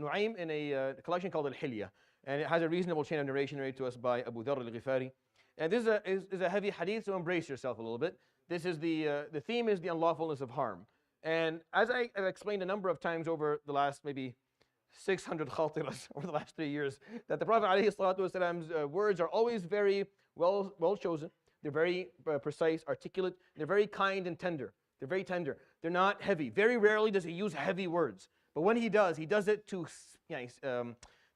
Na'im in a collection called Al-Hilya, and it has a reasonable chain of narration narrated to us by Abu Dharr al-Ghifari. And this is a heavy hadith, so embrace yourself a little bit. This is the theme is the unlawfulness of harm. And as I have explained a number of times over the last maybe 600 khatirahs over the last 3 years, that the Prophet ﷺ's words are always very well chosen. They're very precise, articulate. They're very kind and tender. They're very tender. They're not heavy. Very rarely does he use heavy words. But when he does it to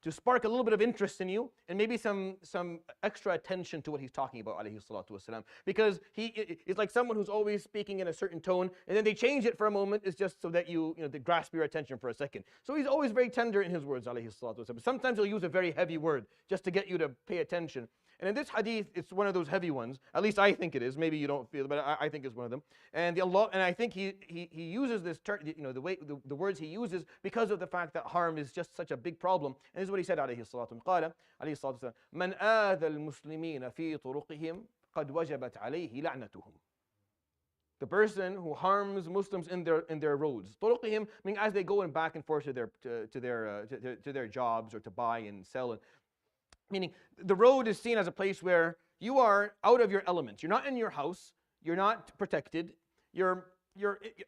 spark a little bit of interest in you and maybe some extra attention to what he's talking about, alayhi salatu wasalam. Because it's like someone who's always speaking in a certain tone, and then they change it for a moment. It's just so that they grasp your attention for a second. So he's always very tender in his words, alayhi salatu wasalam. Sometimes he'll use a very heavy word just to get you to pay attention. And in this hadith, it's one of those heavy ones. At least I think it is. Maybe you don't feel it, but I think it's one of them. And I think he uses this term, the words he uses because of the fact that harm is just such a big problem. And this is what he said, alayhi salatu قال عليه الصلاة والسلام من آذى المسلمين في طرقهم قد وجبت عليه لعنتهم. The person who harms Muslims in their roads, طرقهم, meaning as they go back and forth to their jobs or to buy and sell. Meaning the road is seen as a place where you are out of your element. You're not in your house. You're not protected. You're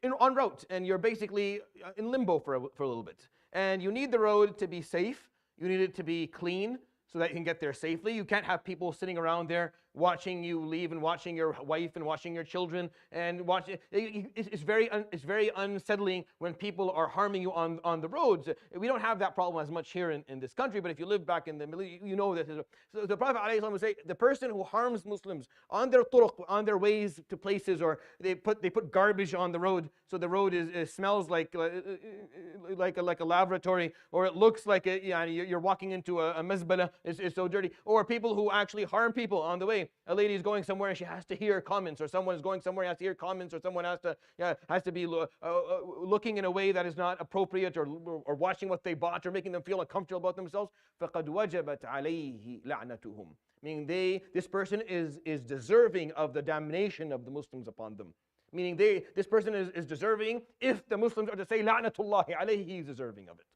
en route, and you're basically in limbo for a little bit. And you need the road to be safe. You need it to be clean so that you can get there safely. You can't have people sitting around there watching you leave and watching your wife and watching your children and watching. It's very unsettling when people are harming you on the roads. We don't have that problem as much here in this country, but if you live back in the Middle East, you know that. So the Prophet ﷺ would say, the person who harms Muslims on their turuq, on their ways to places, or they put garbage on the road, so the road smells like a laboratory, or it looks like you're walking into a mezbala. It's so dirty. Or people who actually harm people on the way. A lady is going somewhere and she has to hear comments, or someone is going somewhere and has to hear comments, or someone has to be looking in a way that is not appropriate, or watching what they bought, or making them feel uncomfortable about themselves. فَقَدْ وَجَبَتْ عَلَيْهِ لَعْنَتُهُم. Meaning this person is deserving of the damnation of the Muslims upon them. Meaning this person is deserving. If the Muslims are to say la'natullahi alayhi, he's deserving of it.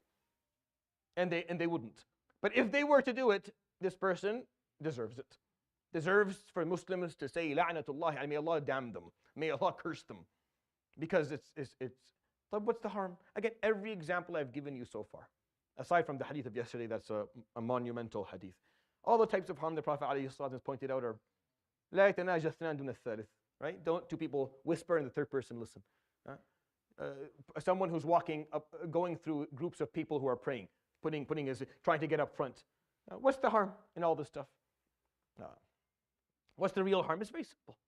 And they wouldn't. But if they were to do it, this person deserves it. Deserves for Muslims to say la'natullahi, and may Allah damn them. May Allah curse them. Because but what's the harm? Again, every example I've given you so far, aside from the hadith of yesterday, that's a monumental hadith. All the types of harm the Prophet ﷺ has pointed out are لا يتناجى اثنان دون الثالث. Right? Don't two people whisper and the third person listen. Someone who's walking up, going through groups of people who are praying, trying to get up front. What's the harm in all this stuff? What's the real harm? It's very simple.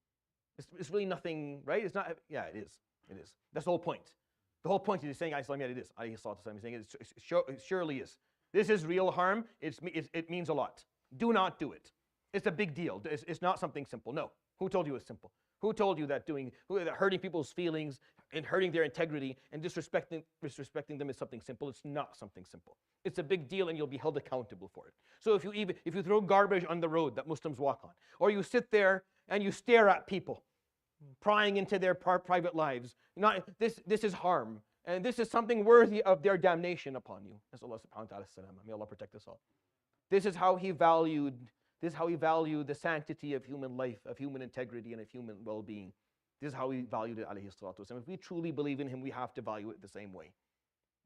It's really nothing, right? It's not. Yeah, it is. It is. That's the whole point. The whole point is saying, yeah, it is. He's saying it surely is. This is real harm. It means a lot. Do not do it. It's a big deal. It's not something simple. No. Who told you it's simple? Who told you that hurting people's feelings and hurting their integrity and disrespecting them is something simple? It's not something simple. It's a big deal, and you'll be held accountable for it. So if you throw garbage on the road that Muslims walk on, or you sit there and you stare at people prying into their private lives, this is harm, and this is something worthy of their damnation upon you. As Allah subhanahu wa ta'ala salam. May Allah protect us all. This is how He valued the sanctity of human life, of human integrity, and of human well-being. This is how He valued it, alayhi salatu wasalam. If we truly believe in Him, we have to value it the same way.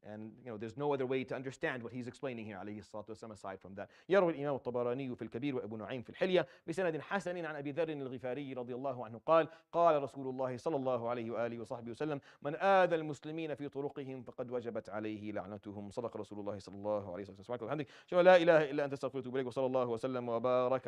And there's no other way to understand what he's explaining here, عليه الصلاة والسلام, aside from that. يروي الإمام الطبراني في الكبير وأبو نعيم في الحلية بسند حسن عن أبي ذر الغفاري رضي الله عنه قال قال رسول الله صلى الله عليه وآله وصحبه وسلم من آذى المسلمين في طرقهم فقد وجبت عليه لعنتهم. صدق رسول الله صلى الله عليه وسلم. سبحانك وبحمدك أشهد أن لا إله إلا أنت أستغفرك وأتوب إليك وصلى الله وسلم وبارك